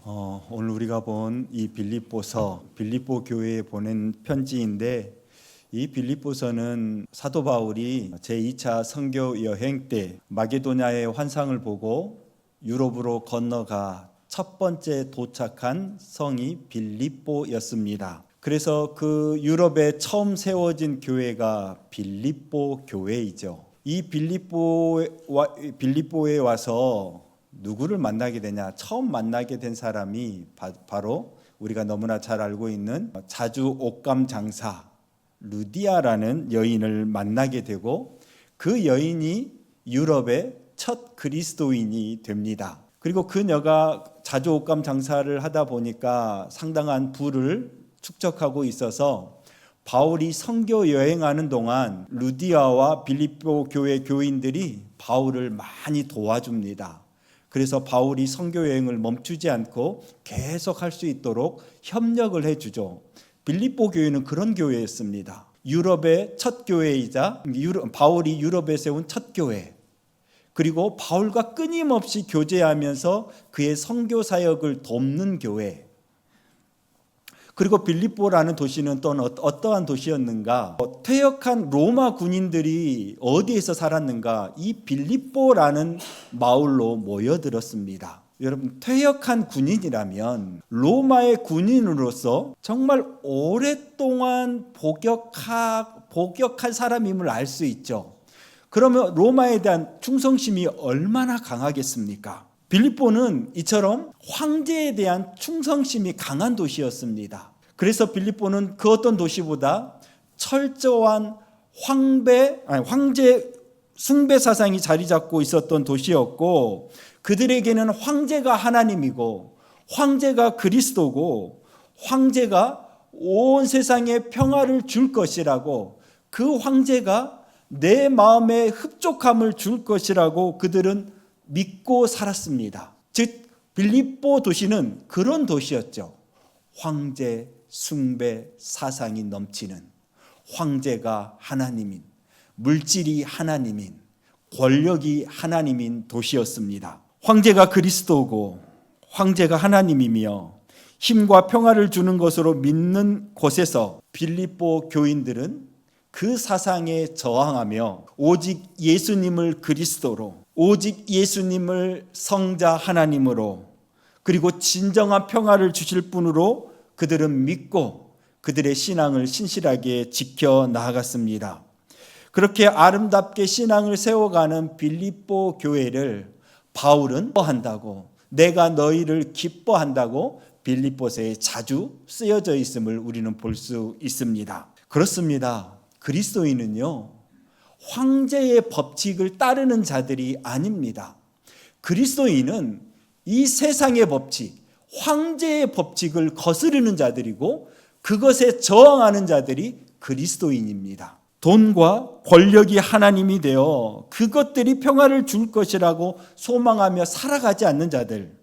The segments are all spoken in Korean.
오늘 우리가 본 이 빌립보서, 빌립보 교회에 보낸 편지인데, 이 빌립보서는 사도 바울이 제2차 선교 여행 때 마게도냐의 환상을 보고 유럽으로 건너가 첫 번째 도착한 성이 빌립보였습니다. 그래서 그 유럽에 처음 세워진 교회가 빌립보 교회이죠. 이 빌립보에 와서 누구를 만나게 되냐? 처음 만나게 된 사람이 바로 우리가 너무나 잘 알고 있는 자주 옷감 장사 루디아라는 여인을 만나게 되고, 그 여인이 유럽의 첫 그리스도인이 됩니다. 그리고 그녀가 자주 옷감 장사를 하다 보니까 상당한 부를 축적하고 있어서 바울이 선교 여행하는 동안 루디아와 빌립보 교회 교인들이 바울을 많이 도와줍니다. 그래서 바울이 선교 여행을 멈추지 않고 계속 할 수 있도록 협력을 해주죠. 빌립보 교회는 그런 교회였습니다. 유럽의 첫 교회이자 바울이 유럽에 세운 첫 교회, 그리고 바울과 끊임없이 교제하면서 그의 선교 사역을 돕는 교회. 그리고 빌립보라는 도시는 또 어떠한 도시였는가? 퇴역한 로마 군인들이 어디에서 살았는가? 이 빌립보라는 마을로 모여들었습니다. 여러분, 퇴역한 군인이라면 로마의 군인으로서 정말 오랫동안 복역한 사람임을 알 수 있죠. 그러면 로마에 대한 충성심이 얼마나 강하겠습니까? 빌립보는 이처럼 황제에 대한 충성심이 강한 도시였습니다. 그래서 빌립보는 그 어떤 도시보다 철저한 황제 숭배 사상이 자리 잡고 있었던 도시였고, 그들에게는 황제가 하나님이고 황제가 그리스도고 황제가 온 세상에 평화를 줄 것이라고, 그 황제가 내 마음에 흡족함을 줄 것이라고 그들은 믿고 살았습니다. 즉 빌립보 도시는 그런 도시였죠. 황제 숭배 사상이 넘치는, 황제가 하나님인, 물질이 하나님인, 권력이 하나님인 도시였습니다. 황제가 그리스도고 황제가 하나님이며 힘과 평화를 주는 것으로 믿는 곳에서 빌립보 교인들은 그 사상에 저항하며 오직 예수님을 그리스도로, 오직 예수님을 성자 하나님으로, 그리고 진정한 평화를 주실 분으로 그들은 믿고 그들의 신앙을 신실하게 지켜 나아갔습니다. 그렇게 아름답게 신앙을 세워가는 빌립보 교회를 바울은 기뻐한다고, 내가 너희를 기뻐한다고 빌립보서에 자주 쓰여져 있음을 우리는 볼 수 있습니다. 그렇습니다. 그리스도인은요, 황제의 법칙을 따르는 자들이 아닙니다. 그리스도인은 이 세상의 법칙, 황제의 법칙을 거스르는 자들이고 그것에 저항하는 자들이 그리스도인입니다. 돈과 권력이 하나님이 되어 그것들이 평화를 줄 것이라고 소망하며 살아가지 않는 자들,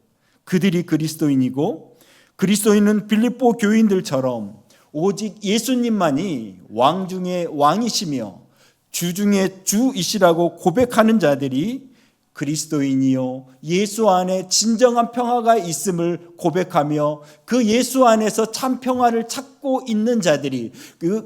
그들이 그리스도인이고, 그리스도인은 빌립보 교인들처럼 오직 예수님만이 왕 중에 왕이시며 주 중에 주이시라고 고백하는 자들이 그리스도인이요, 예수 안에 진정한 평화가 있음을 고백하며 그 예수 안에서 참 평화를 찾고 있는 자들이,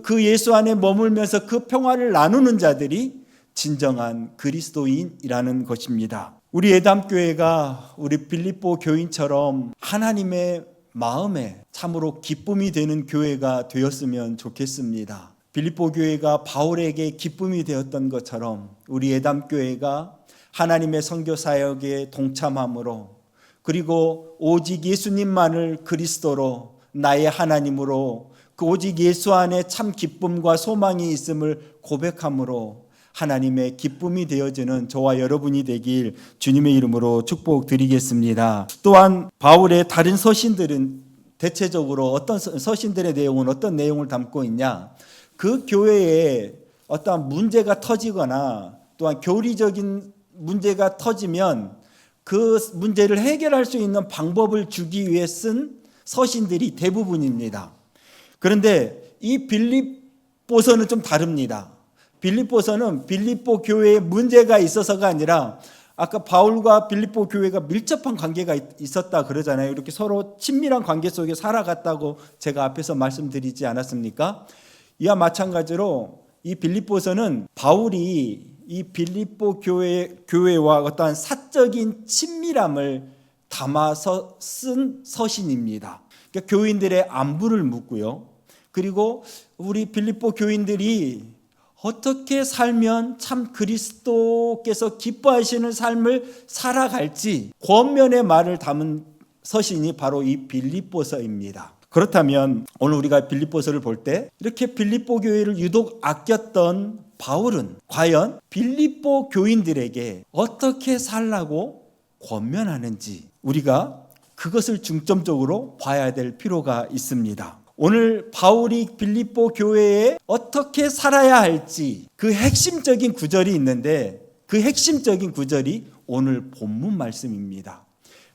그 예수 안에 머물면서 그 평화를 나누는 자들이 진정한 그리스도인이라는 것입니다. 우리 예담교회가 우리 빌립보 교인처럼 하나님의 마음에 참으로 기쁨이 되는 교회가 되었으면 좋겠습니다. 빌립보 교회가 바울에게 기쁨이 되었던 것처럼 우리 예담교회가 하나님의 선교 사역에 동참함으로, 그리고 오직 예수님만을 그리스도로, 나의 하나님으로, 그 오직 예수 안에 참 기쁨과 소망이 있음을 고백함으로 하나님의 기쁨이 되어지는 저와 여러분이 되길 주님의 이름으로 축복드리겠습니다. 또한 바울의 다른 서신들은 대체적으로 어떤 서신들의 내용은 어떤 내용을 담고 있냐? 그 교회에 어떠한 문제가 터지거나 또한 교리적인 문제가 터지면 그 문제를 해결할 수 있는 방법을 주기 위해 쓴 서신들이 대부분입니다. 그런데 이 빌립보서는 좀 다릅니다. 빌립보서는 빌립보 교회에 문제가 있어서가 아니라 아까 바울과 빌립보 교회가 밀접한 관계가 있었다 그러잖아요. 이렇게 서로 친밀한 관계 속에 살아갔다고 제가 앞에서 말씀드리지 않았습니까? 이와 마찬가지로 이 빌립보서는 바울이 이 빌립보 교회와 어떠한 사적인 친밀함을 담아서 쓴 서신입니다. 그러니까 교인들의 안부를 묻고요. 그리고 우리 빌립보 교인들이 어떻게 살면 참 그리스도께서 기뻐하시는 삶을 살아갈지 권면의 말을 담은 서신이 바로 이 빌립보서입니다. 그렇다면 오늘 우리가 빌립보서를 볼 때 이렇게 빌립보 교회를 유독 아꼈던 바울은 과연 빌립보 교인들에게 어떻게 살라고 권면하는지 우리가 그것을 중점적으로 봐야 될 필요가 있습니다. 오늘 바울이 빌립보 교회에 어떻게 살아야 할지 그 핵심적인 구절이 있는데 그 핵심적인 구절이 오늘 본문 말씀입니다.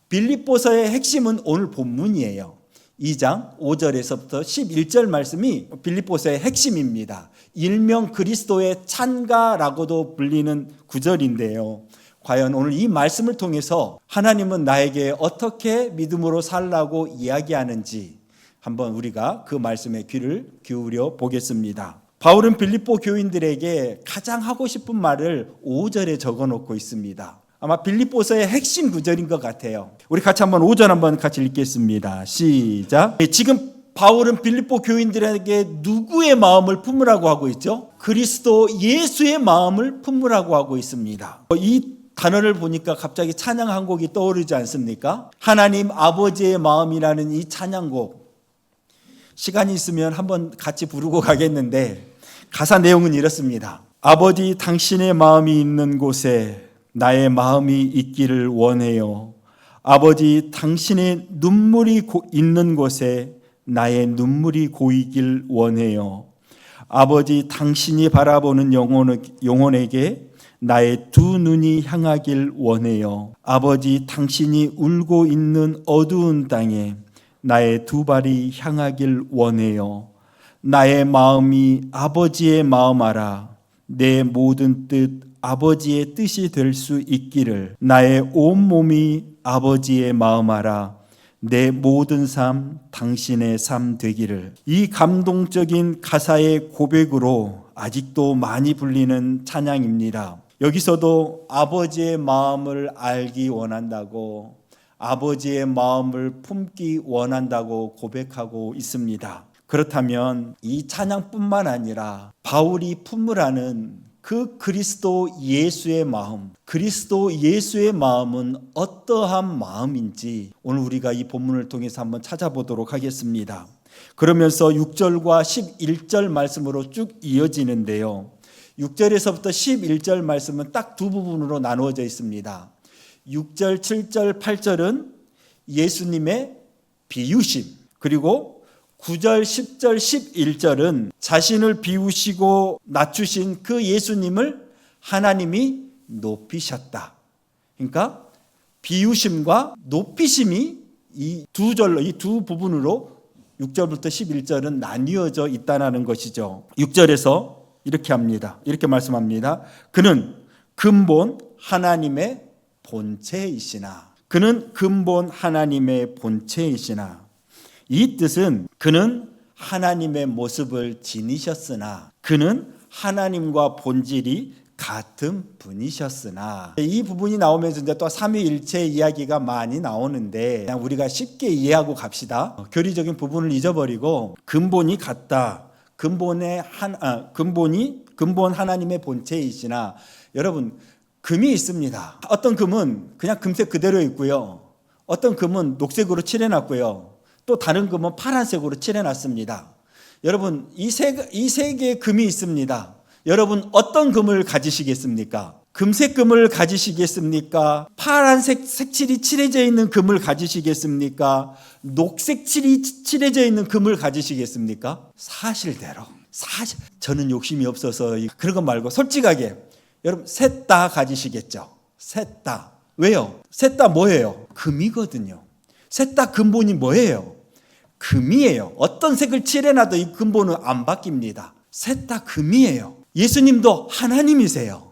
빌립보서의 핵심은 오늘 본문이에요. 2장 5절에서부터 11절 말씀이 빌립보서의 핵심입니다. 일명 그리스도의 찬가라고도 불리는 구절인데요. 과연 오늘 이 말씀을 통해서 하나님은 나에게 어떻게 믿음으로 살라고 이야기하는지 한번 우리가 그 말씀에 귀를 기울여 보겠습니다. 바울은 빌립보 교인들에게 가장 하고 싶은 말을 5절에 적어놓고 있습니다. 아마 빌립보서의 핵심 구절인 것 같아요. 우리 같이 한번 5절 한번 같이 읽겠습니다. 시작. 지금 바울은 빌립보 교인들에게 누구의 마음을 품으라고 하고 있죠? 그리스도 예수의 마음을 품으라고 하고 있습니다. 이 단어를 보니까 갑자기 찬양 한 곡이 떠오르지 않습니까? 하나님 아버지의 마음이라는 이 찬양곡 시간이 있으면 한번 같이 부르고 가겠는데 가사 내용은 이렇습니다. 아버지 당신의 마음이 있는 곳에 나의 마음이 있기를 원해요. 아버지 당신의 눈물이 있는 곳에 나의 눈물이 고이길 원해요. 아버지 당신이 바라보는 영혼에게 나의 두 눈이 향하길 원해요. 아버지 당신이 울고 있는 어두운 땅에 나의 두 발이 향하길 원해요. 나의 마음이 아버지의 마음 알아 내 모든 뜻 아버지의 뜻이 될 수 있기를 나의 온몸이 아버지의 마음 알아 내 모든 삶 당신의 삶 되기를. 이 감동적인 가사의 고백으로 아직도 많이 불리는 찬양입니다. 여기서도 아버지의 마음을 알기 원한다고 아버지의 마음을 품기 원한다고 고백하고 있습니다. 그렇다면 이 찬양뿐만 아니라 바울이 품으라는 그 그리스도 예수의 마음, 그리스도 예수의 마음은 어떠한 마음인지 오늘 우리가 이 본문을 통해서 한번 찾아보도록 하겠습니다. 그러면서 6절과 11절 말씀으로 쭉 이어지는데요. 6절에서부터 11절 말씀은 딱 두 부분으로 나누어져 있습니다. 6절, 7절, 8절은 예수님의 비유심, 그리고 9절, 10절, 11절은 자신을 비우시고 낮추신 그 예수님을 하나님이 높이셨다. 그러니까 비유심과 높이심이 이 두 절로, 이 두 부분으로 6절부터 11절은 나뉘어져 있다는 것이죠. 6절에서 이렇게 합니다. 이렇게 말씀합니다. 그는 근본 하나님의 본체이시나. 그는 근본 하나님의 본체이시나. 이 뜻은 그는 하나님의 모습을 지니셨으나 그는 하나님과 본질이 같은 분이셨으나. 이 부분이 나오면서 이제 또 삼위일체 이야기가 많이 나오는데 그냥 우리가 쉽게 이해하고 갑시다. 교리적인 부분을 잊어버리고 근본이 같다. 근본 하나님의 본체이시나. 여러분 금이 있습니다. 어떤 금은 그냥 금색 그대로 있고요. 어떤 금은 녹색으로 칠해놨고요. 또 다른 금은 파란색으로 칠해놨습니다. 여러분 이 세 개의 금이 있습니다. 여러분 어떤 금을 가지시겠습니까? 금색 금을 가지시겠습니까? 파란색 색칠이 칠해져 있는 금을 가지시겠습니까? 녹색 칠이 칠해져 있는 금을 가지시겠습니까? 사실대로. 저는 욕심이 없어서 그런 거 말고 솔직하게 여러분 셋 다 가지시겠죠? 셋 다. 왜요? 셋 다 뭐예요? 금이거든요. 셋 다 근본이 뭐예요? 금이에요. 어떤 색을 칠해놔도 이 근본은 안 바뀝니다. 셋 다 금이에요. 예수님도 하나님이세요.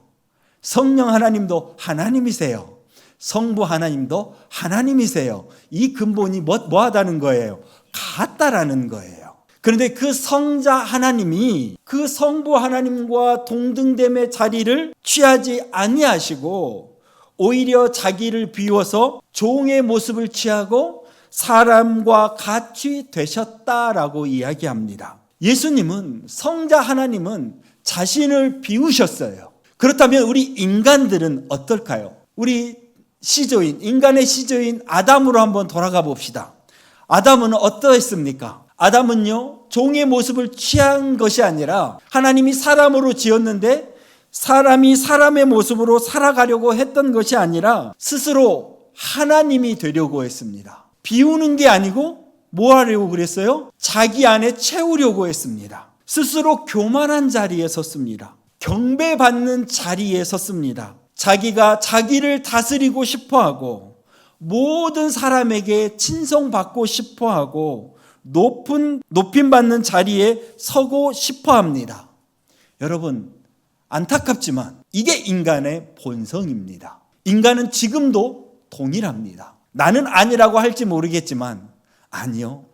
성령 하나님도 하나님이세요. 성부 하나님도 하나님이세요. 이 근본이 뭐하다는 거예요? 같다라는 거예요. 그런데 그 성자 하나님이 그 성부 하나님과 동등됨의 자리를 취하지 아니하시고 오히려 자기를 비워서 종의 모습을 취하고 사람과 같이 되셨다라고 이야기합니다. 예수님은, 성자 하나님은 자신을 비우셨어요. 그렇다면 우리 인간들은 어떨까요? 우리 시조인, 인간의 시조인 아담으로 한번 돌아가 봅시다. 아담은 어떠했습니까? 아담은요, 종의 모습을 취한 것이 아니라 하나님이 사람으로 지었는데 사람이 사람의 모습으로 살아가려고 했던 것이 아니라 스스로 하나님이 되려고 했습니다. 비우는 게 아니고 뭐 하려고 그랬어요? 자기 안에 채우려고 했습니다. 스스로 교만한 자리에 섰습니다. 경배받는 자리에 섰습니다. 자기가 자기를 다스리고 싶어하고 모든 사람에게 칭송받고 싶어하고 높임받는 자리에 서고 싶어합니다. 여러분, 안타깝지만 이게 인간의 본성입니다. 인간은 지금도 동일합니다. 나는 아니라고 할지 모르겠지만 아니요,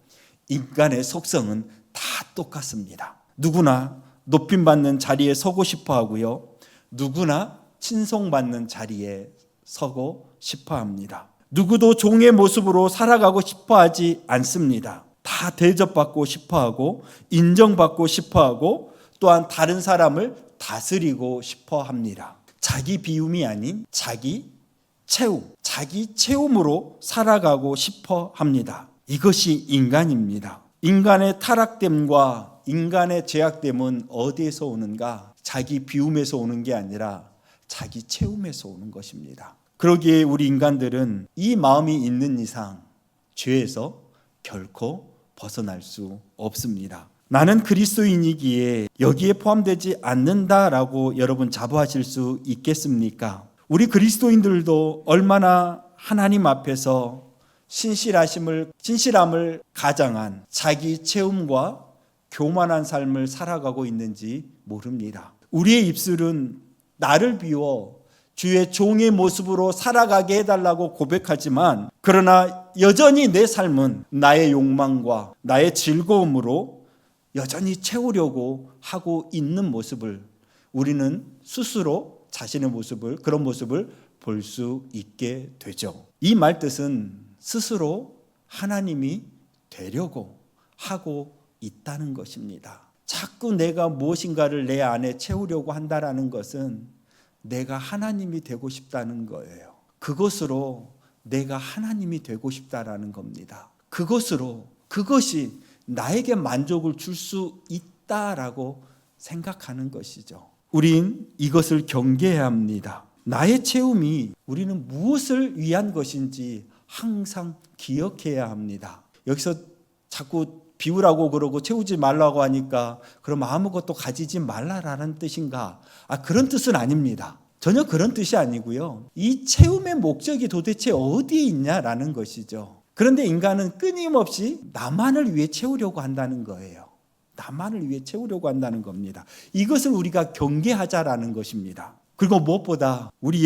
인간의 속성은 다 똑같습니다. 누구나 높임받는 자리에 서고 싶어 하고요, 누구나 칭송받는 자리에 서고 싶어 합니다. 누구도 종의 모습으로 살아가고 싶어 하지 않습니다. 다 대접받고 싶어 하고 인정받고 싶어 하고 또한 다른 사람을 다스리고 싶어 합니다. 자기 비움이 아닌 자기 채움, 자기 채움으로 살아가고 싶어 합니다. 이것이 인간입니다. 인간의 타락됨과 인간의 죄악됨은 어디에서 오는가? 자기 비움에서 오는 게 아니라 자기 채움에서 오는 것입니다. 그러기에 우리 인간들은 이 마음이 있는 이상 죄에서 결코 벗어날 수 없습니다. 나는 그리스도인이기에 여기에 포함되지 않는다라고 여러분 자부하실 수 있겠습니까? 우리 그리스도인들도 얼마나 하나님 앞에서 신실함을 가장한 자기 채움과 교만한 삶을 살아가고 있는지 모릅니다. 우리의 입술은 나를 비워 주의 종의 모습으로 살아가게 해달라고 고백하지만 그러나 여전히 내 삶은 나의 욕망과 나의 즐거움으로 여전히 채우려고 하고 있는 모습을 우리는 스스로 자신의 모습을, 그런 모습을 볼 수 있게 되죠. 이 말 뜻은 스스로 하나님이 되려고 하고 있다는 것입니다. 자꾸 내가 무엇인가를 내 안에 채우려고 한다는 것은 내가 하나님이 되고 싶다는 거예요. 그것으로 내가 하나님이 되고 싶다라는 겁니다. 그것이 나에게 만족을 줄 수 있다라고 생각하는 것이죠. 우린 이것을 경계해야 합니다. 나의 채움이 우리는 무엇을 위한 것인지 항상 기억해야 합니다. 여기서 자꾸 비우라고 그러고 채우지 말라고 하니까 그럼 아무것도 가지지 말라라는 뜻인가? 그런 뜻은 아닙니다. 전혀 그런 뜻이 아니고요. 이 채움의 목적이 도대체 어디에 있냐라는 것이죠. 그런데 인간은 끊임없이 나만을 위해 채우려고 한다는 거예요. 나만을 위해 채우려고 한다는 겁니다. 이것을 우리가 경계하자라는 것입니다. 그리고 무엇보다 우리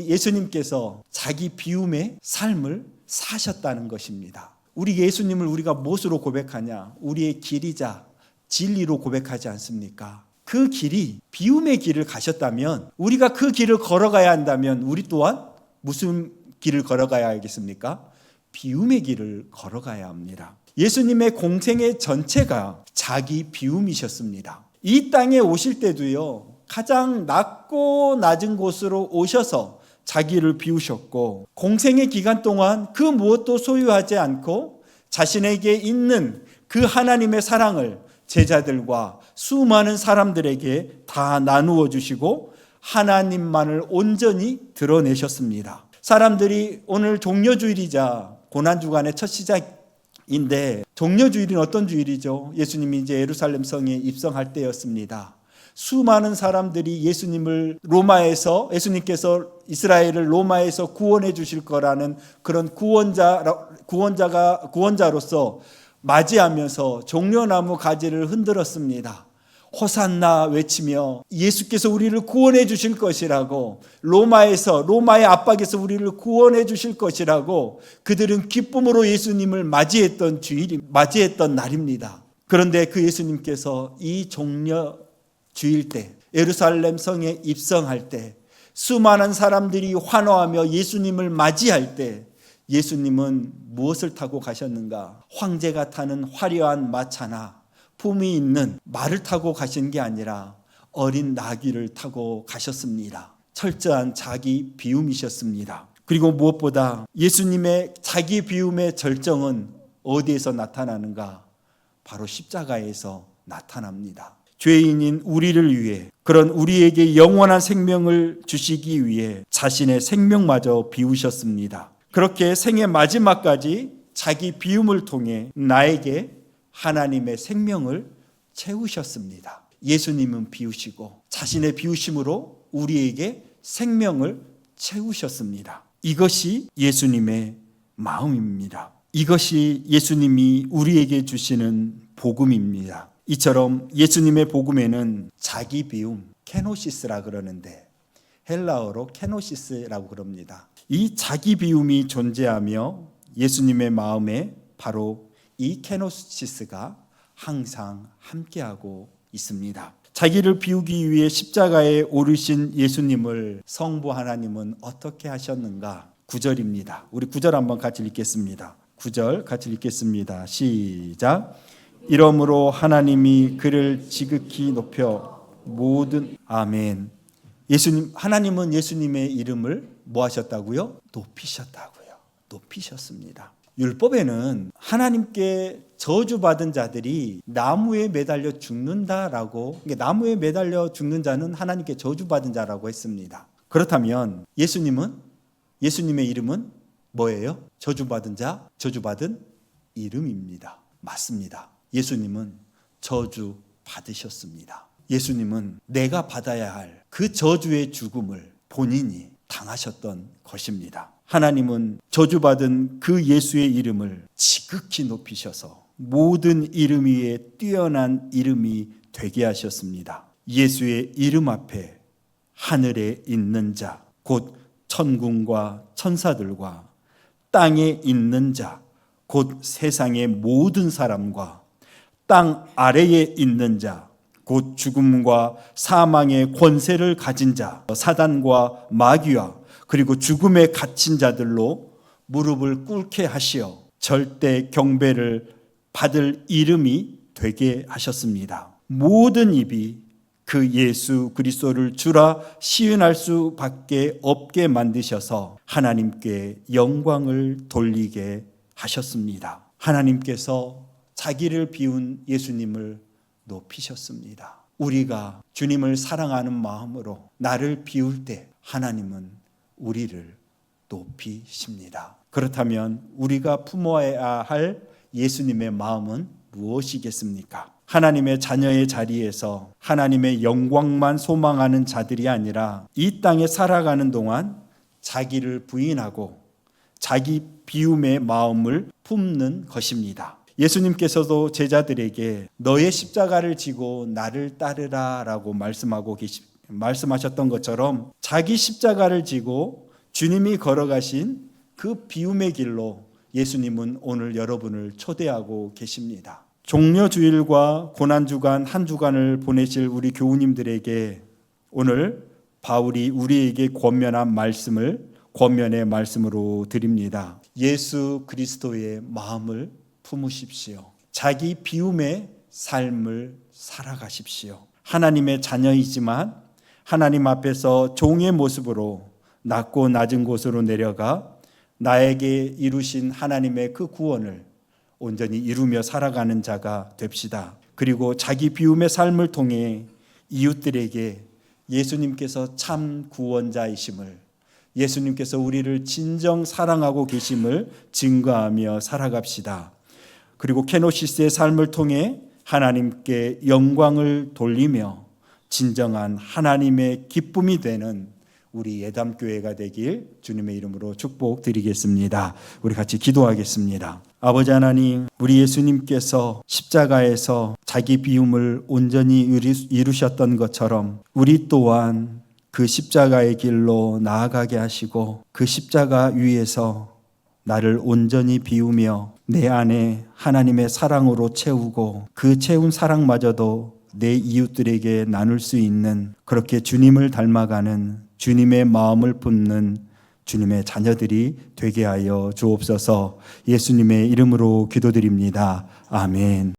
예수님께서 자기 비움의 삶을 사셨다는 것입니다. 우리 예수님을 우리가 무엇으로 고백하냐? 우리의 길이자 진리로 고백하지 않습니까? 그 길이 비움의 길을 가셨다면 우리가 그 길을 걸어가야 한다면 우리 또한 무슨 길을 걸어가야 하겠습니까? 비움의 길을 걸어가야 합니다. 예수님의 공생의 전체가 자기 비움이셨습니다. 이 땅에 오실 때도요, 가장 낮고 낮은 곳으로 오셔서 자기를 비우셨고 공생의 기간 동안 그 무엇도 소유하지 않고 자신에게 있는 그 하나님의 사랑을 제자들과 수많은 사람들에게 다 나누어 주시고 하나님만을 온전히 드러내셨습니다. 사람들이 오늘 종려주일이자 고난주간의 첫 시작인데 종려주일은 어떤 주일이죠? 예수님이 이제 예루살렘 성에 입성할 때였습니다. 수많은 사람들이 예수님께서 이스라엘을 로마에서 구원해 주실 거라는 그런 구원자로서 맞이하면서 종려나무 가지를 흔들었습니다. 호산나 외치며 예수께서 우리를 구원해 주실 것이라고, 로마의 압박에서 우리를 구원해 주실 것이라고 그들은 기쁨으로 예수님을 맞이했던 날입니다. 그런데 그 예수님께서 이 종려 주일 때 예루살렘 성에 입성할 때 수많은 사람들이 환호하며 예수님을 맞이할 때 예수님은 무엇을 타고 가셨는가? 황제가 타는 화려한 마차나 품이 있는 말을 타고 가신 게 아니라 어린 나귀를 타고 가셨습니다. 철저한 자기 비움이셨습니다. 그리고 무엇보다 예수님의 자기 비움의 절정은 어디에서 나타나는가? 바로 십자가에서 나타납니다. 죄인인 우리를 위해, 그런 우리에게 영원한 생명을 주시기 위해 자신의 생명마저 비우셨습니다. 그렇게 생의 마지막까지 자기 비움을 통해 나에게 하나님의 생명을 채우셨습니다. 예수님은 비우시고 자신의 비우심으로 우리에게 생명을 채우셨습니다. 이것이 예수님의 마음입니다. 이것이 예수님이 우리에게 주시는 복음입니다. 이처럼 예수님의 복음에는 자기 비움, 케노시스라 그러는데 헬라어로 케노시스라고 그럽니다. 이 자기 비움이 존재하며 예수님의 마음에 바로 이 케노시스가 항상 함께하고 있습니다. 자기를 비우기 위해 십자가에 오르신 예수님을 성부 하나님은 어떻게 하셨는가? 9절입니다. 우리 9절 한번 같이 읽겠습니다. 9절 같이 읽겠습니다. 시작. 이러므로 하나님이 그를 지극히 높여 모든 아멘. 하나님은 예수님의 이름을 뭐 하셨다고요? 높이셨다고요. 높이셨습니다. 율법에는 하나님께 저주받은 자들이 나무에 매달려 죽는다라고, 나무에 매달려 죽는 자는 하나님께 저주받은 자라고 했습니다. 그렇다면 예수님의 이름은 뭐예요? 저주받은 자, 저주받은 이름입니다. 맞습니다. 예수님은 저주 받으셨습니다. 예수님은 내가 받아야 할 그 저주의 죽음을 본인이 당하셨던 것입니다. 하나님은 저주받은 그 예수의 이름을 지극히 높이셔서 모든 이름 위에 뛰어난 이름이 되게 하셨습니다. 예수의 이름 앞에 하늘에 있는 자, 곧 천군과 천사들과 땅에 있는 자, 곧 세상의 모든 사람과 땅 아래에 있는 자, 곧 죽음과 사망의 권세를 가진 자, 사단과 마귀와 그리고 죽음에 갇힌 자들로 무릎을 꿇게 하시어 절대 경배를 받을 이름이 되게 하셨습니다. 모든 입이 그 예수 그리스도를 주라 시인할 수밖에 없게 만드셔서 하나님께 영광을 돌리게 하셨습니다. 하나님께서 자기를 비운 예수님을 높이셨습니다. 우리가 주님을 사랑하는 마음으로 나를 비울 때 하나님은 우리를 높이십니다. 그렇다면 우리가 품어야 할 예수님의 마음은 무엇이겠습니까? 하나님의 자녀의 자리에서 하나님의 영광만 소망하는 자들이 아니라 이 땅에 살아가는 동안 자기를 부인하고 자기 비움의 마음을 품는 것입니다. 예수님께서도 제자들에게 너의 십자가를 지고 나를 따르라 라고 말씀하셨던 것처럼 자기 십자가를 지고 주님이 걸어가신 그 비움의 길로 예수님은 오늘 여러분을 초대하고 계십니다. 종려주일과 고난주간 한 주간을 보내실 우리 교우님들에게 오늘 바울이 우리에게 권면한 말씀을 권면의 말씀으로 드립니다. 예수 그리스도의 마음을 품으십시오. 자기 비움의 삶을 살아가십시오. 하나님의 자녀이지만 하나님 앞에서 종의 모습으로 낮고 낮은 곳으로 내려가 나에게 이루신 하나님의 그 구원을 온전히 이루며 살아가는 자가 됩시다. 그리고 자기 비움의 삶을 통해 이웃들에게 예수님께서 참 구원자이심을, 예수님께서 우리를 진정 사랑하고 계심을 증거하며 살아갑시다. 그리고 케노시스의 삶을 통해 하나님께 영광을 돌리며 진정한 하나님의 기쁨이 되는 우리 예담교회가 되길 주님의 이름으로 축복드리겠습니다. 우리 같이 기도하겠습니다. 아버지 하나님, 우리 예수님께서 십자가에서 자기 비움을 온전히 이루셨던 것처럼 우리 또한 그 십자가의 길로 나아가게 하시고 그 십자가 위에서 나를 온전히 비우며 내 안에 하나님의 사랑으로 채우고 그 채운 사랑마저도 내 이웃들에게 나눌 수 있는, 그렇게 주님을 닮아가는, 주님의 마음을 품는 주님의 자녀들이 되게 하여 주옵소서. 예수님의 이름으로 기도드립니다. 아멘.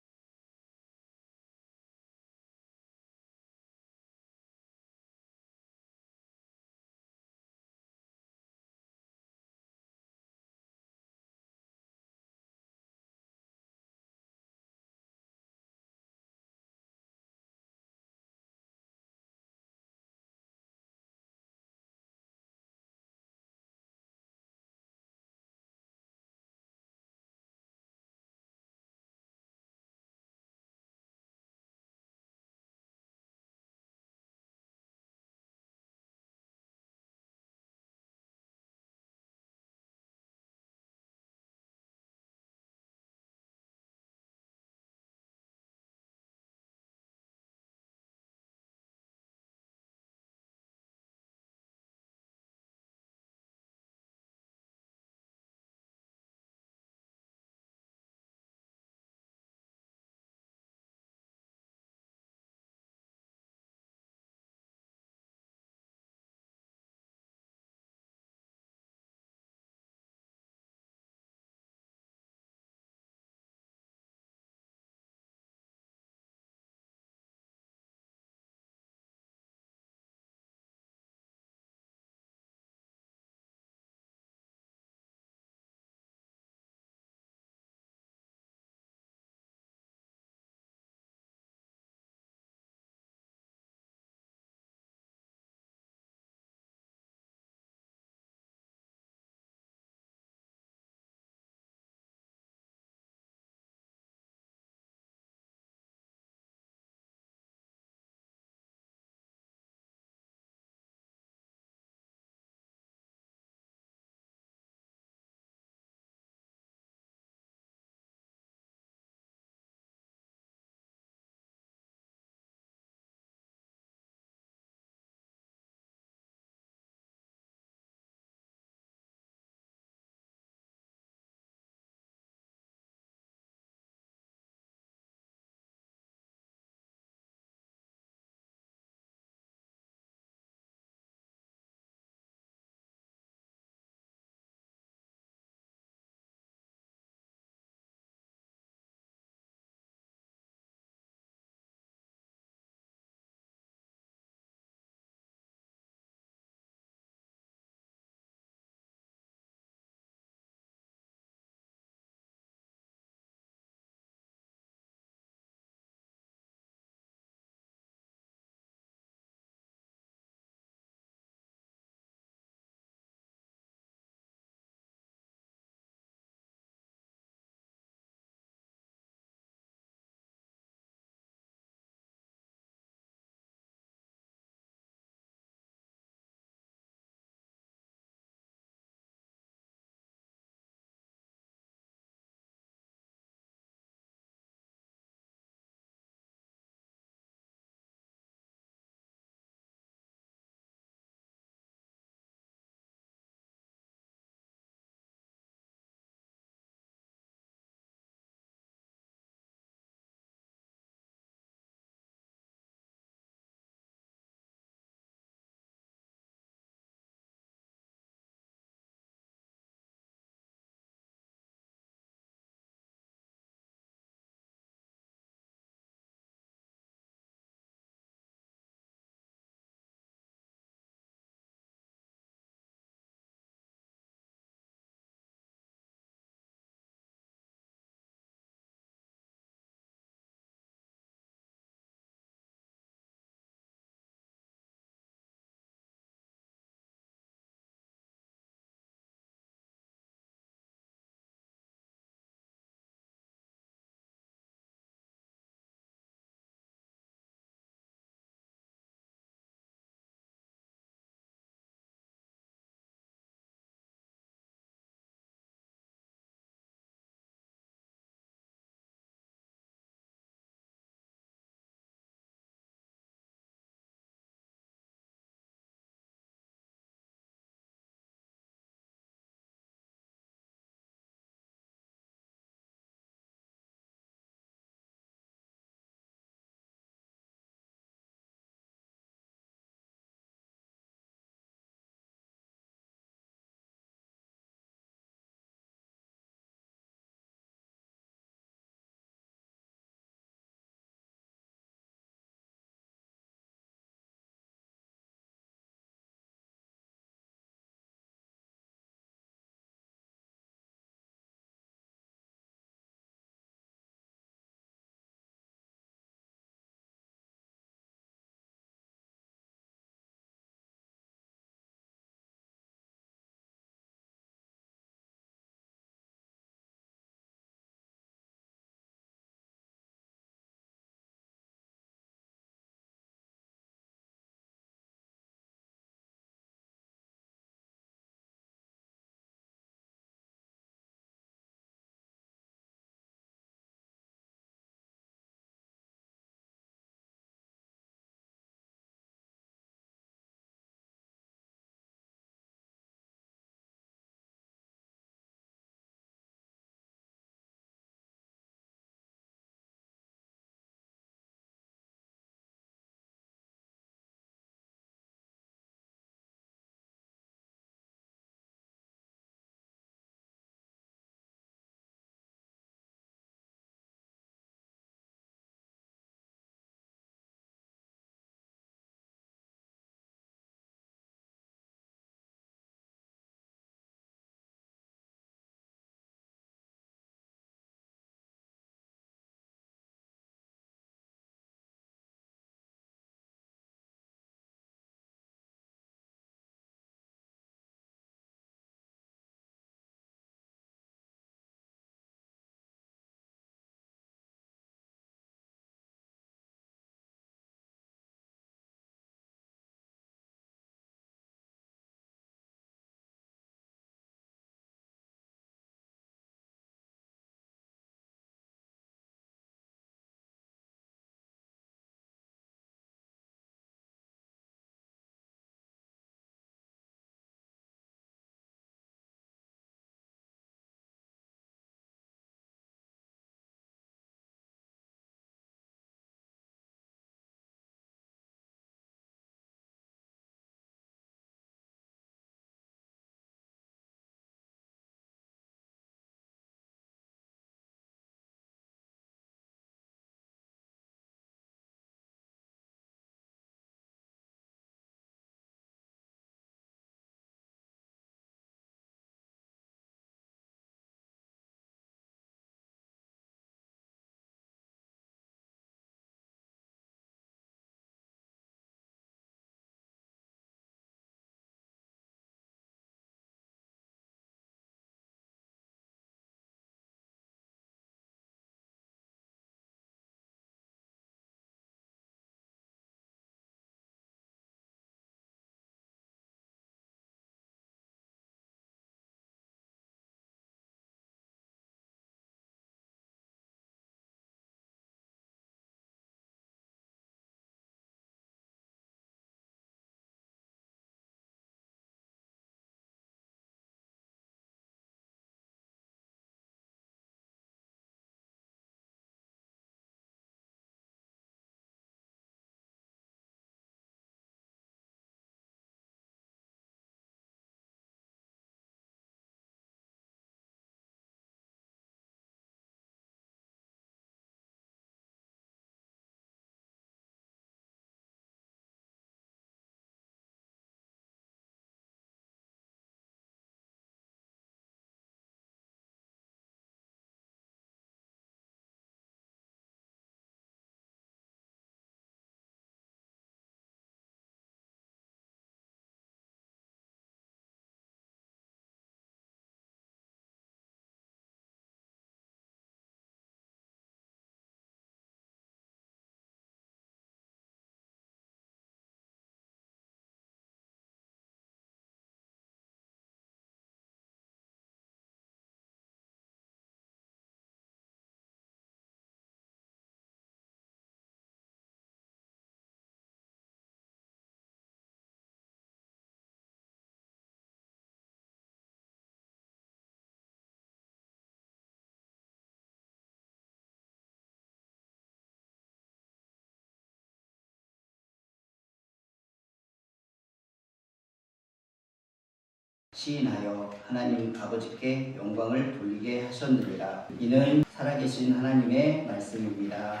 시인하여 하나님 아버지께 영광을 돌리게 하셨느니라. 이는 살아계신 하나님의 말씀입니다.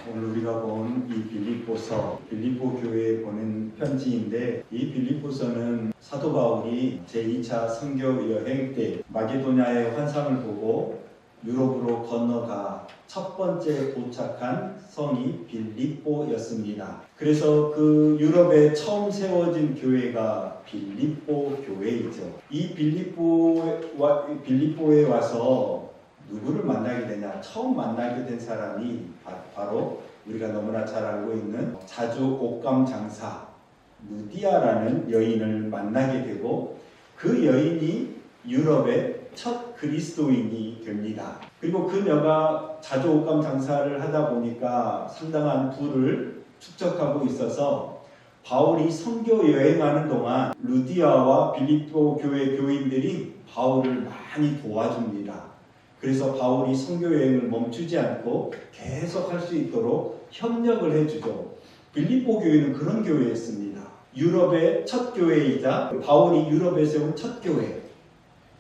오늘 우리가 본 이 빌립보서, 빌립보 교회에 보낸 편지인데, 이 빌립보서는 사도 바울이 제2차 선교 여행 때 마게도냐의 환상을 보고 유럽으로 건너가 첫 번째 도착한 성이 빌립보였습니다. 그래서 그 유럽에 처음 세워진 교회가 빌립보 교회이죠. 이 빌립보에 와서 누구를 만나게 되냐? 처음 만나게 된 사람이 바로 우리가 너무나 잘 알고 있는 자주 옷감 장사 루디아라는 여인을 만나게 되고, 그 여인이 유럽의 첫 그리스도인이 됩니다. 그리고 그녀가 자주 옷감 장사를 하다 보니까 상당한 부를 축적하고 있어서 바울이 선교 여행하는 동안 루디아와 빌립보 교회 교인들이 바울을 많이 도와줍니다. 그래서 바울이 선교 여행을 멈추지 않고 계속 할 수 있도록 협력을 해주죠. 빌립보 교회는 그런 교회였습니다. 유럽의 첫 교회이자 바울이 유럽에 세운 첫 교회,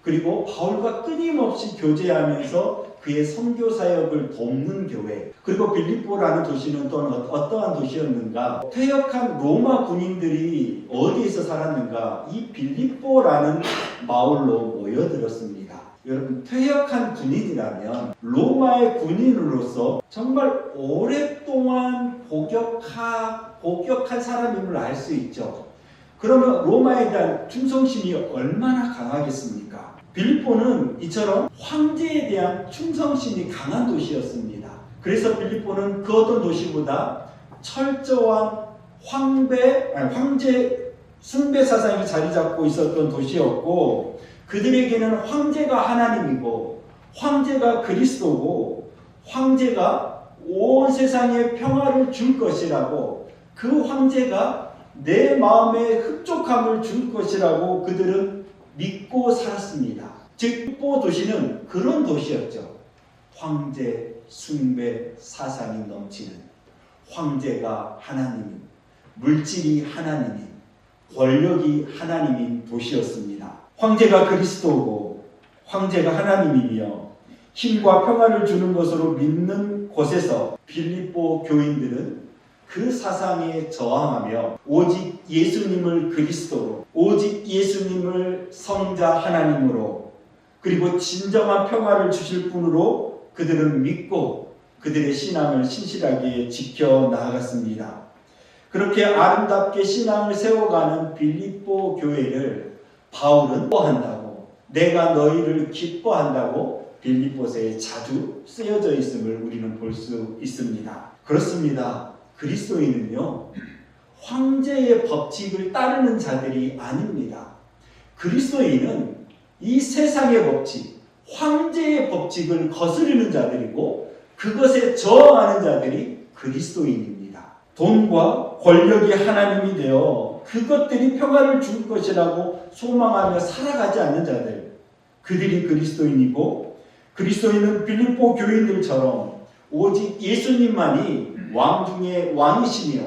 그리고 바울과 끊임없이 교제하면서 그의 선교 사역을 돕는 교회. 그리고 빌립보라는 도시는 또 어떠한 도시였는가? 퇴역한 로마 군인들이 어디에서 살았는가? 이 빌립보라는 마을로 모여들었습니다. 여러분, 퇴역한 군인이라면 로마의 군인으로서 정말 오랫동안 복역한 사람임을 알 수 있죠. 그러면 로마에 대한 충성심이 얼마나 강하겠습니까? 빌립보는 이처럼 황제에 대한 충성심이 강한 도시였습니다. 그래서 빌립보는 그 어떤 도시보다 철저한 황제 숭배 사상이 자리 잡고 있었던 도시였고, 그들에게는 황제가 하나님이고 황제가 그리스도고 황제가 온 세상에 평화를 줄 것이라고, 그 황제가 내 마음에 흡족함을 줄 것이라고 그들은 믿고 살았습니다. 즉, 빌립보 도시는 그런 도시였죠. 황제 숭배 사상이 넘치는, 황제가 하나님인, 물질이 하나님인, 권력이 하나님인 도시였습니다. 황제가 그리스도고 황제가 하나님이며 힘과 평화를 주는 것으로 믿는 곳에서 빌립보 교인들은 그 사상에 저항하며 오직 예수님을 그리스도로, 오직 예수님을 성자 하나님으로, 그리고 진정한 평화를 주실 분으로 그들은 믿고 그들의 신앙을 신실하게 지켜 나아갔습니다. 그렇게 아름답게 신앙을 세워가는 빌립보 교회를 바울은 기뻐한다고, 내가 너희를 기뻐한다고 빌립보서에 자주 쓰여져 있음을 우리는 볼 수 있습니다. 그렇습니다. 그리스도인은요, 황제의 법칙을 따르는 자들이 아닙니다. 그리스도인은 이 세상의 법칙, 황제의 법칙을 거스르는 자들이고 그것에 저항하는 자들이 그리스도인입니다. 돈과 권력이 하나님이 되어 그것들이 평화를 줄 것이라고 소망하며 살아가지 않는 자들, 그들이 그리스도인이고, 그리스도인은 빌립보 교인들처럼 오직 예수님만이 왕 중에 왕이시며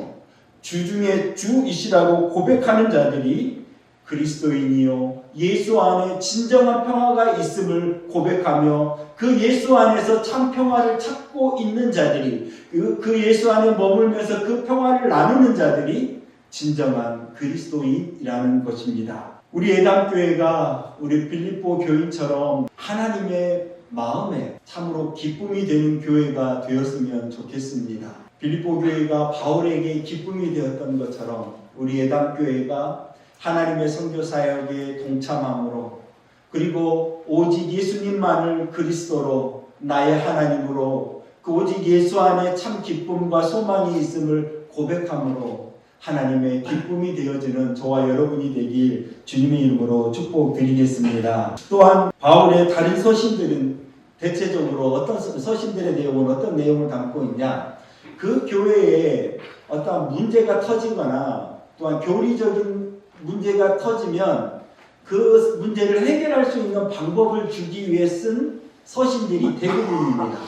주 중에 주이시라고 고백하는 자들이 그리스도인이요, 예수 안에 진정한 평화가 있음을 고백하며 그 예수 안에서 참 평화를 찾고 있는 자들이, 그 예수 안에 머물면서 그 평화를 나누는 자들이 진정한 그리스도인이라는 것입니다. 우리 예담교회가 우리 빌립보 교인처럼 하나님의 마음에 참으로 기쁨이 되는 교회가 되었으면 좋겠습니다. 빌립보 교회가 바울에게 기쁨이 되었던 것처럼 우리 예담교회가 하나님의 선교 사역에 동참함으로, 그리고 오직 예수님만을 그리스도로, 나의 하나님으로, 그 오직 예수 안에 참 기쁨과 소망이 있음을 고백함으로 하나님의 기쁨이 되어지는 저와 여러분이 되길 주님의 이름으로 축복드리겠습니다. 또한 바울의 다른 서신들은 대체적으로 어떤 서신들의 내용은 어떤 내용을 담고 있냐? 그 교회에 어떤 문제가 터지거나 또한 교리적인 문제가 터지면 그 문제를 해결할 수 있는 방법을 주기 위해 쓴 서신들이 대부분입니다.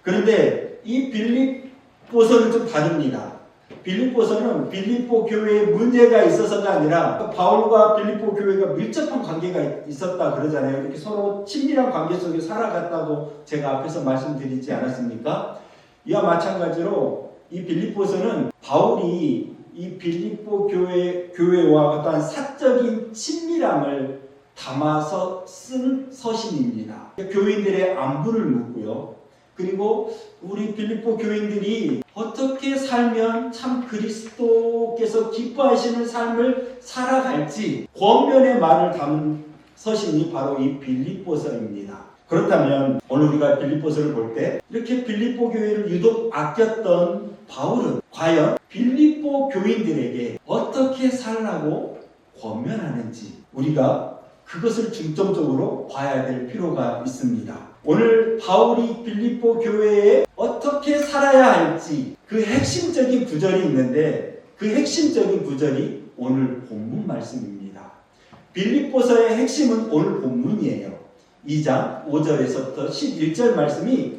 그런데 이 빌립보서는 좀 다릅니다. 빌립보서는 빌립보 교회에 문제가 있어서가 아니라 바울과 빌립보 교회가 밀접한 관계가 있었다 그러잖아요. 이렇게 서로 친밀한 관계 속에 살아갔다고 제가 앞에서 말씀드리지 않았습니까? 이와 마찬가지로 이 빌립보서는 바울이 이 빌립보 교회와 어떠한 사적인 친밀함을 담아서 쓴 서신입니다. 교인들의 안부를 묻고요. 그리고 우리 빌립보 교인들이 어떻게 살면 참 그리스도께서 기뻐하시는 삶을 살아갈지 권면의 말을 담은 서신이 바로 이 빌립보서입니다. 그렇다면 오늘 우리가 빌립보서를 볼 때 이렇게 빌립보 교회를 유독 아꼈던 바울은 과연 빌립보 교인들에게 어떻게 살라고 권면하는지 우리가 그것을 중점적으로 봐야 될 필요가 있습니다. 오늘 바울이 빌립보 교회에 어떻게 살아야 할지 그 핵심적인 구절이 있는데 그 핵심적인 구절이 오늘 본문 말씀입니다. 빌립보서의 핵심은 오늘 본문이에요. 2장 5절에서부터 11절 말씀이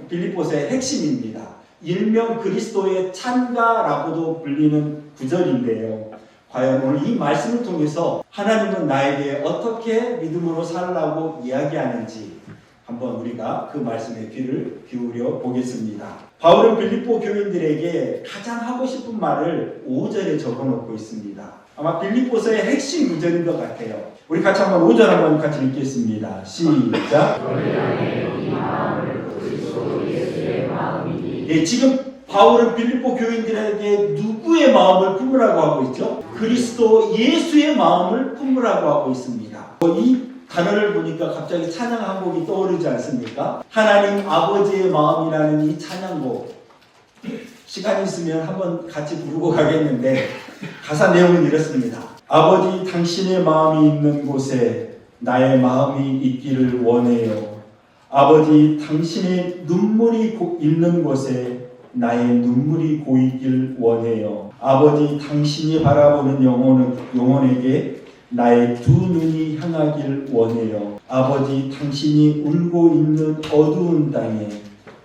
빌립보서의 핵심입니다. 일명 그리스도의 찬가라고도 불리는 구절인데요. 과연 오늘 이 말씀을 통해서 하나님은 나에게 어떻게 믿음으로 살라고 이야기하는지 한번 우리가 그 말씀에 귀를 기울여 보겠습니다. 바울은 빌립보 교인들에게 가장 하고 싶은 말을 5절에 적어놓고 있습니다. 아마 빌립보서의 핵심 구절인 것 같아요. 우리 같이 한번 5절 한번 같이 읽겠습니다. 시작. 예, 지금 바울은 빌립보 교인들에게 누구의 마음을 품으라고 하고 있죠? 그리스도 예수의 마음을 품으라고 하고 있습니다. 이 단어를 보니까 갑자기 찬양 한 곡이 떠오르지 않습니까? 하나님 아버지의 마음이라는 이 찬양곡 시간 있으면 한번 같이 부르고 가겠는데 가사 내용은 이렇습니다. 아버지 당신의 마음이 있는 곳에 나의 마음이 있기를 원해요. 아버지 당신의 눈물이 있는 곳에 나의 눈물이 고이길 원해요. 아버지 당신이 바라보는 영혼에게 나의 두 눈이 향하길 원해요. 아버지 당신이 울고 있는 어두운 땅에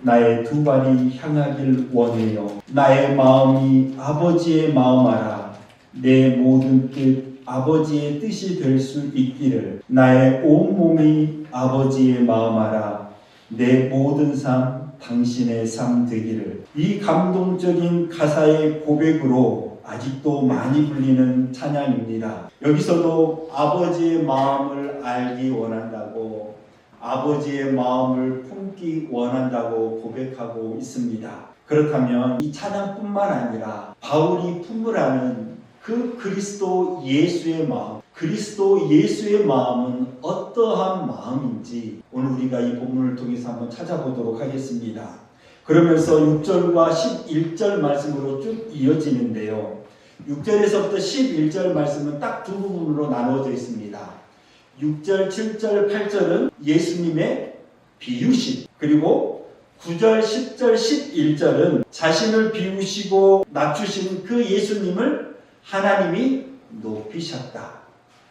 나의 두 발이 향하길 원해요. 나의 마음이 아버지의 마음하라. 내 모든 뜻 아버지의 뜻이 될 수 있기를. 나의 온몸이 아버지의 마음하라. 내 모든 삶 당신의 삶 되기를. 이 감동적인 가사의 고백으로 아직도 많이 불리는 찬양입니다. 여기서도 아버지의 마음을 알기 원한다고, 아버지의 마음을 품기 원한다고 고백하고 있습니다. 그렇다면 이 찬양뿐만 아니라 바울이 품으라는 그 그리스도 예수의 마음, 그리스도 예수의 마음은 어떠한 마음인지 오늘 우리가 이 본문을 통해서 한번 찾아보도록 하겠습니다. 그러면서 6절과 11절 말씀으로 쭉 이어지는데요. 6절에서부터 11절 말씀은 딱 두 부분으로 나누어져 있습니다. 6절, 7절, 8절은 예수님의 비유심, 그리고 9절, 10절, 11절은 자신을 비우시고 낮추신 그 예수님을 하나님이 높이셨다.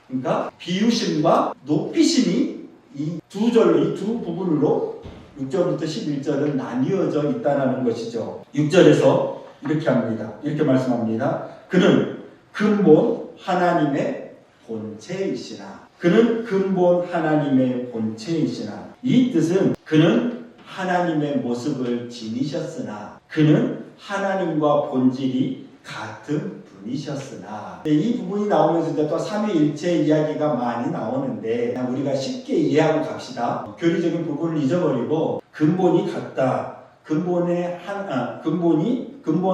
그러니까 비유심과 높이심이 이 두 절로, 이 두 부분으로 6절부터 11절은 나뉘어져 있다는 것이죠. 6절에서 이렇게 합니다. 이렇게 말씀합니다. 그는 근본 하나님의 본체이시나. 그는 근본 하나님의 본체이시나. 이 뜻은 그는 하나님의 모습을 지니셨으나 그는 하나님과 본질이 같은 분이셨으나. 이 부분이 나오면서 이제 또 삼위일체 이야기가 많이 나오는데 우리가 쉽게 이해하고 갑시다. 교리적인 부분을 잊어버리고 근본이 같다. 근본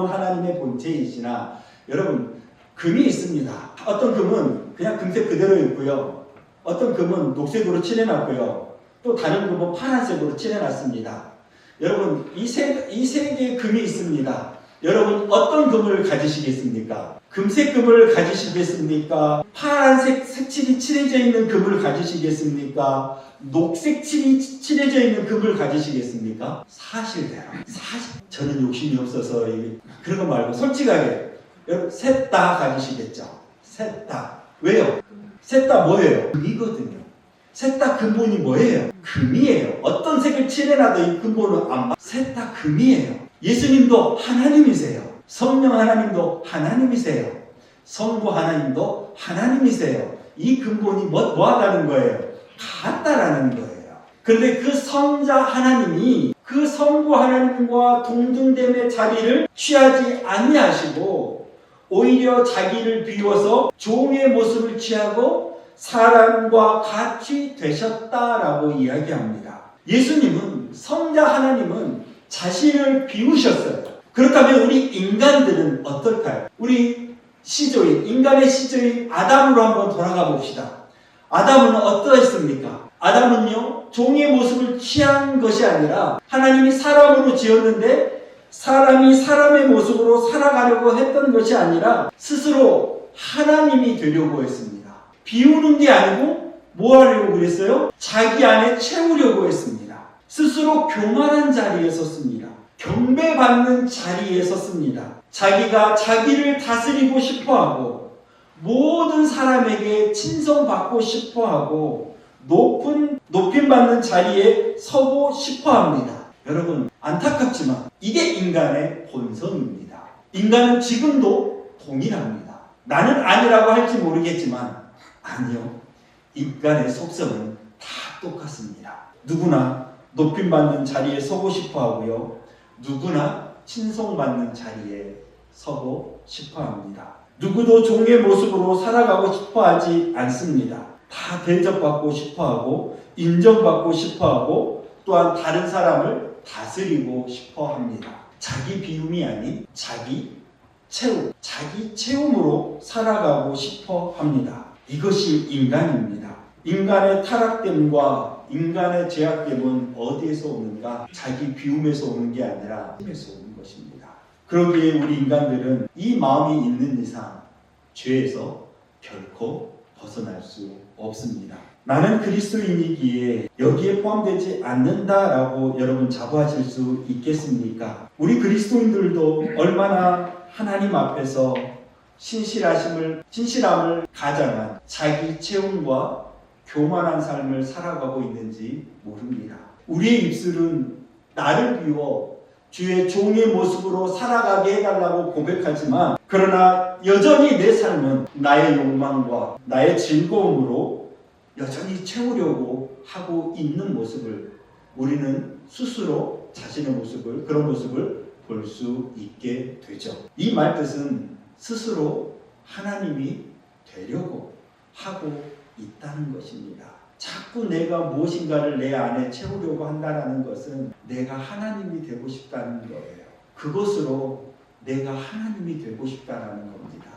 하나님의 본체이시나. 여러분, 금이 있습니다. 어떤 금은 그냥 금색 그대로 있고요. 어떤 금은 녹색으로 칠해놨고요. 또 다른 금은 파란색으로 칠해놨습니다. 여러분, 이 세 개의 금이 있습니다. 여러분, 어떤 금을 가지시겠습니까? 금색 금을 가지시겠습니까? 파란색 색칠이 칠해져 있는 금을 가지시겠습니까? 녹색 칠이 칠해져 있는 금을 가지시겠습니까? 사실대로. 저는 욕심이 없어서 그런 거 말고 솔직하게 여러분 셋 다 가지시겠죠? 셋 다. 왜요? 셋 다 뭐예요? 금이거든요. 셋 다 근본이 뭐예요? 금이에요. 어떤 색을 칠해놔도 이 근본은 안 맞아요. 셋 다 금이에요. 예수님도 하나님이세요. 성령 하나님도 하나님이세요. 성부 하나님도 하나님이세요. 이 근본이 뭐하다는 거예요? 같다라는 거예요. 그런데 그 성자 하나님이 그 성부 하나님과 동등됨의 자리를 취하지 아니하시고 오히려 자기를 비워서 종의 모습을 취하고 사람과 같이 되셨다라고 이야기합니다. 예수님은, 성자 하나님은 자신을 비우셨어요. 그렇다면 우리 인간들은 어떨까요? 우리 시조인, 인간의 시조인 아담으로 한번 돌아가 봅시다. 아담은 어떠했습니까? 아담은요, 종의 모습을 취한 것이 아니라 하나님이 사람으로 지었는데 사람이 사람의 모습으로 살아가려고 했던 것이 아니라 스스로 하나님이 되려고 했습니다. 비우는 게 아니고 뭐 하려고 그랬어요? 자기 안에 채우려고 했습니다. 스스로 교만한 자리에 섰습니다. 경배받는 자리에 섰습니다. 자기가 자기를 다스리고 싶어하고 모든 사람에게 친성받고 싶어하고 높임받는 자리에 서고 싶어합니다. 여러분, 안타깝지만 이게 인간의 본성입니다. 인간은 지금도 동일합니다. 나는 아니라고 할지 모르겠지만 아니요. 인간의 속성은 다 똑같습니다. 누구나 높임받는 자리에 서고 싶어하고요. 누구나 친송받는 자리에 서고 싶어합니다. 누구도 종의 모습으로 살아가고 싶어하지 않습니다. 다 대접받고 싶어하고 인정받고 싶어하고 또한 다른 사람을 다스리고 싶어합니다. 자기 비움이 아닌 자기 채움, 자기 채움으로 살아가고 싶어합니다. 이것이 인간입니다. 인간의 타락됨과 인간의 죄악됨은 어디에서 오는가? 자기 비움에서 오는 게 아니라 힘에서 오는 것입니다. 그러기에 우리 인간들은 이 마음이 있는 이상 죄에서 결코 벗어날 수 없습니다. 나는 그리스도인이기에 여기에 포함되지 않는다라고 여러분 자부하실 수 있겠습니까? 우리 그리스도인들도 얼마나 하나님 앞에서 신실함을 가장한 자기 채움과 교만한 삶을 살아가고 있는지 모릅니다. 우리의 입술은 나를 비워 주의 종의 모습으로 살아가게 해달라고 고백하지만 그러나 여전히 내 삶은 나의 욕망과 나의 즐거움으로 여전히 채우려고 하고 있는 모습을 우리는 스스로 자신의 모습을, 그런 모습을 볼 수 있게 되죠. 이 말뜻은 스스로 하나님이 되려고 하고 있다는 것입니다. 자꾸 내가 무엇인가를 내 안에 채우려고 한다는 것은 내가 하나님이 되고 싶다는 거예요. 그것으로 내가 하나님이 되고 싶다는 겁니다.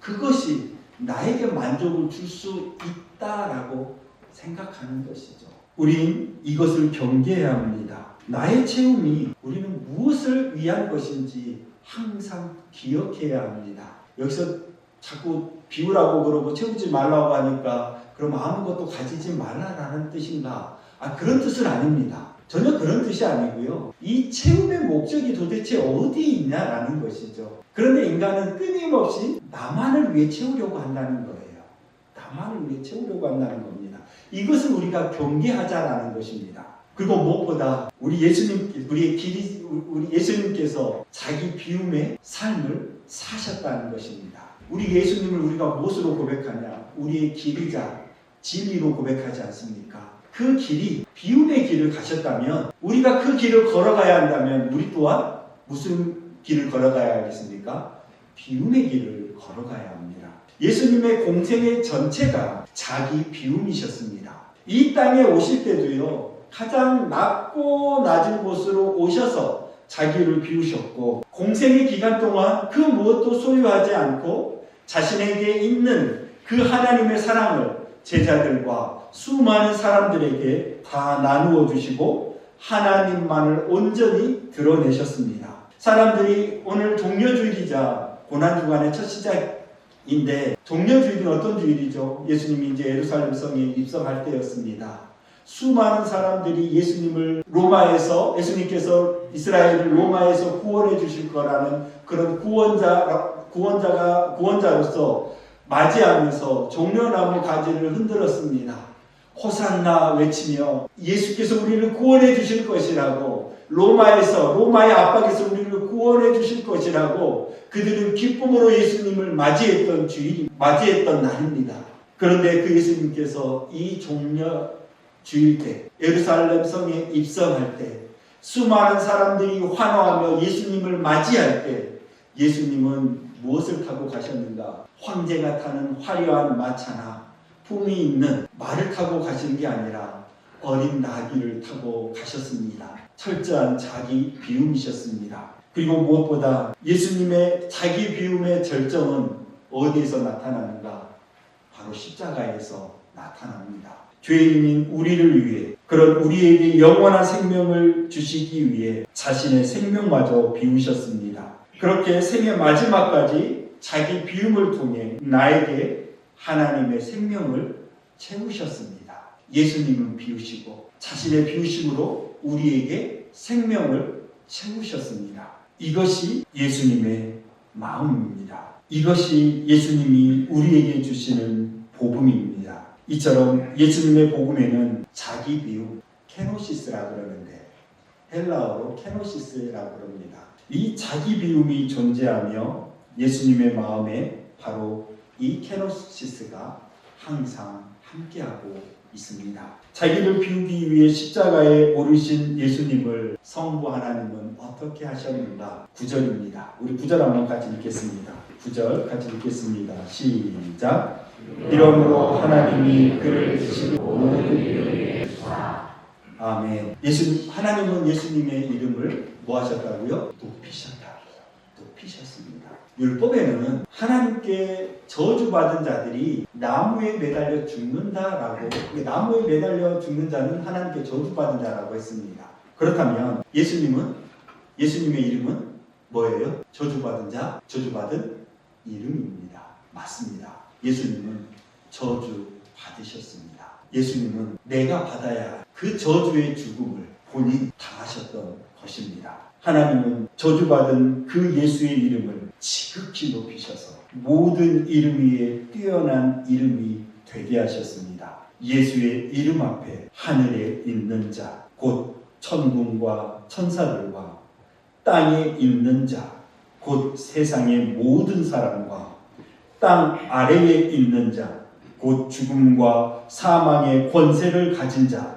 그것이 나에게 만족을 줄 수 있다라고 생각하는 것이죠. 우린 이것을 경계해야 합니다. 나의 채움이 우리는 무엇을 위한 것인지 항상 기억해야 합니다. 여기서 자꾸 비우라고 그러고 채우지 말라고 하니까 그럼 아무것도 가지지 말라라는 뜻인가? 그런 뜻은 아닙니다. 전혀 그런 뜻이 아니고요. 이 채움의 목적이 도대체 어디 있냐라는 것이죠. 그런데 인간은 끊임없이 나만을 위해 채우려고 한다는 거예요. 나만을 위해 채우려고 한다는 겁니다. 이것을 우리가 경계하자라는 것입니다. 그리고 무엇보다 우리 예수님께서 자기 비움의 삶을 사셨다는 것입니다. 우리 예수님을 우리가 무엇으로 고백하냐? 우리의 길이자 진리로 고백하지 않습니까? 그 길이 비움의 길을 가셨다면 우리가 그 길을 걸어가야 한다면 우리 또한 무슨 길을 걸어가야 하겠습니까? 비움의 길을 걸어가야 합니다. 예수님의 공생의 전체가 자기 비움이셨습니다. 이 땅에 오실 때도요. 가장 낮고 낮은 곳으로 오셔서 자기를 비우셨고 공생의 기간 동안 그 무엇도 소유하지 않고 자신에게 있는 그 하나님의 사랑을 제자들과 수많은 사람들에게 다 나누어 주시고 하나님만을 온전히 드러내셨습니다. 사람들이 오늘 종려주일이자 고난주간의 첫 시작인데 종려주일이 어떤 주일이죠? 예수님이 이제 예루살렘 성에 입성할 때였습니다. 수많은 사람들이 예수님께서 이스라엘을 로마에서 구원해 주실 거라는 그런 구원자로서 맞이하면서 종려나무 가지를 흔들었습니다. 호산나 외치며 예수께서 우리를 구원해 주실 것이라고 로마의 압박에서 우리를 구원해 주실 것이라고 그들은 기쁨으로 예수님을 맞이했던 날입니다. 그런데 그 예수님께서 이 종려 주일 때 예루살렘 성에 입성할 때 수많은 사람들이 환호하며 예수님을 맞이할 때 예수님은 무엇을 타고 가셨는가? 황제가 타는 화려한 마차나 품이 있는 말을 타고 가시는 게 아니라 어린 나귀를 타고 가셨습니다. 철저한 자기 비움이셨습니다. 그리고 무엇보다 예수님의 자기 비움의 절정은 어디에서 나타나는가? 바로 십자가에서 나타납니다. 죄인인 우리를 위해, 그런 우리에게 영원한 생명을 주시기 위해 자신의 생명마저 비우셨습니다. 그렇게 생의 마지막까지 자기 비움을 통해 나에게 하나님의 생명을 채우셨습니다. 예수님은 비우시고 자신의 비우심으로 우리에게 생명을 채우셨습니다. 이것이 예수님의 마음입니다. 이것이 예수님이 우리에게 주시는 복음입니다. 이처럼 예수님의 복음에는 자기 비움, 케노시스라고 그러는데 헬라어로 케노시스라고 그럽니다. 이 자기 비움이 존재하며 예수님의 마음에 바로 이 케노시스가 항상 함께하고 있습니다. 자기를 비우기 위해 십자가에 오르신 예수님을 성부 하나님은 어떻게 하셨는가? 9절입니다. 우리 9절 한번 같이 읽겠습니다. 9절 같이 읽겠습니다. 시작. 이러므로 하나님이 그를 드시고 모든 이름에 아멘. 하나님은 예수님의 이름을 뭐 하셨다고요? 높이셨습니다. 율법에는 하나님께 저주받은 자들이 나무에 매달려 죽는다라고, 나무에 매달려 죽는 자는 하나님께 저주받은 자라고 했습니다. 그렇다면 예수님의 이름은 뭐예요? 저주받은 자, 저주받은 이름입니다. 맞습니다. 예수님은 저주 받으셨습니다. 예수님은 내가 받아야 할 그 저주의 죽음을 본인이 당하셨던 것입니다. 하나님은 저주받은 그 예수의 이름을 지극히 높이셔서 모든 이름 위에 뛰어난 이름이 되게 하셨습니다. 예수의 이름 앞에 하늘에 있는 자, 곧 천군과 천사들과 땅에 있는 자, 곧 세상의 모든 사람과 땅 아래에 있는 자, 곧 죽음과 사망의 권세를 가진 자,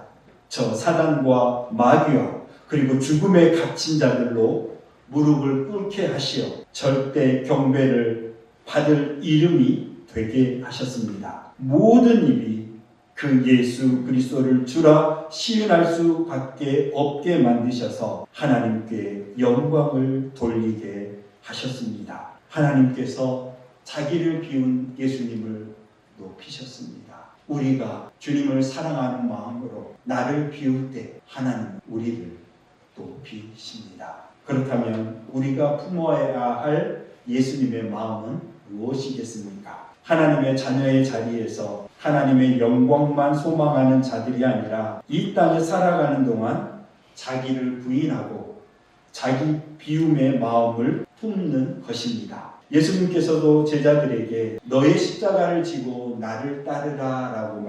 저 사단과 마귀와 그리고 죽음에 갇힌 자들로 무릎을 꿇게 하시어 절대 경배를 받을 이름이 되게 하셨습니다. 모든 입이 그 예수 그리스도를 주라 시인할 수밖에 없게 만드셔서 하나님께 영광을 돌리게 하셨습니다. 하나님께서 자기를 비운 예수님을 높이셨습니다. 우리가 주님을 사랑하는 마음으로 나를 비울 때 하나님 우리를 높이십니다. 그렇다면 우리가 품어야 할 예수님의 마음은 무엇이겠습니까? 하나님의 자녀의 자리에서 하나님의 영광만 소망하는 자들이 아니라 이 땅에 살아가는 동안 자기를 부인하고 자기 비움의 마음을 품는 것입니다. 예수님께서도 제자들에게 너의 십자가를 지고 나를 따르라 라고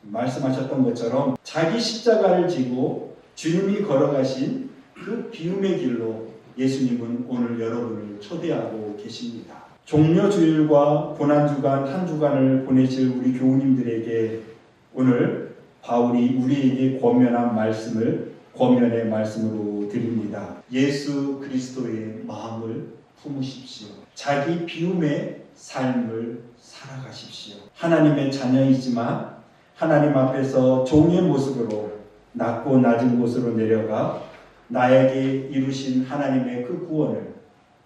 말씀하셨던 것처럼 자기 십자가를 지고 주님이 걸어가신 그 비움의 길로 예수님은 오늘 여러분을 초대하고 계십니다. 종려주일과 고난주간 한 주간을 보내실 우리 교우님들에게 오늘 바울이 우리에게 권면한 말씀을 권면의 말씀으로 드립니다. 예수 그리스도의 마음을 품으십시오. 자기 비움의 삶을 살아가십시오. 하나님의 자녀이지만 하나님 앞에서 종의 모습으로 낮고 낮은 곳으로 내려가 나에게 이루신 하나님의 그 구원을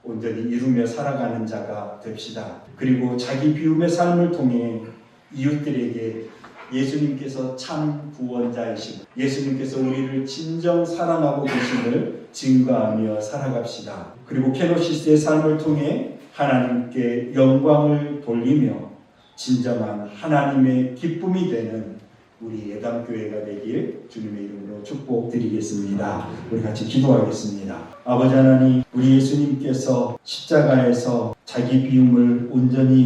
온전히 이루며 살아가는 자가 됩시다. 그리고 자기 비움의 삶을 통해 이웃들에게 예수님께서 참 구원자이시고 예수님께서 우리를 진정 사랑하고 계심을 증거하며 살아갑시다. 그리고 케노시스의 삶을 통해 하나님께 영광을 돌리며 진정한 하나님의 기쁨이 되는 우리 예담교회가 되길 주님의 이름으로 축복드리겠습니다. 우리 같이 기도하겠습니다. 아버지 하나님, 우리 예수님께서 십자가에서 자기 비움을 온전히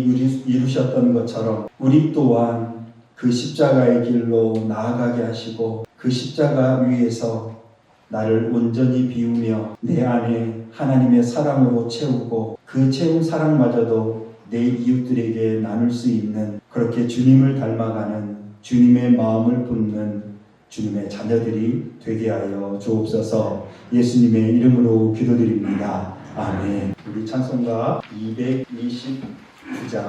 이루셨던 것처럼 우리 또한 그 십자가의 길로 나아가게 하시고 그 십자가 위에서 나를 온전히 비우며 내 안에 하나님의 사랑으로 채우고 그 채운 사랑마저도 내 이웃들에게 나눌 수 있는 그렇게 주님을 닮아가는 주님의 마음을 품는 주님의 자녀들이 되게 하여 주옵소서. 예수님의 이름으로 기도드립니다. 아멘. 우리 찬송가 229장